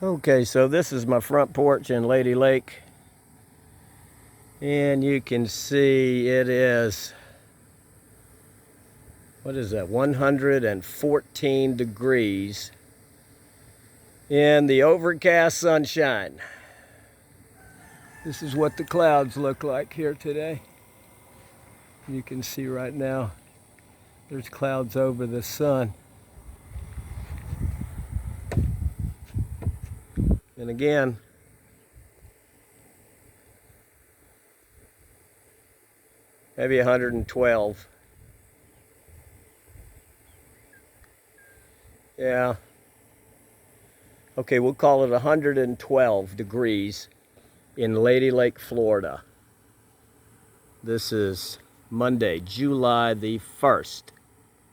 Okay, so this is my front porch in Lady Lake. And you can see it is, what is that, 114 degrees in the overcast sunshine. This is what the clouds look like here today. You can see right now there's clouds over the sun. And again, maybe 112. Yeah. Okay, we'll call it 112 degrees in Lady Lake, Florida. This is Monday, July the 1st.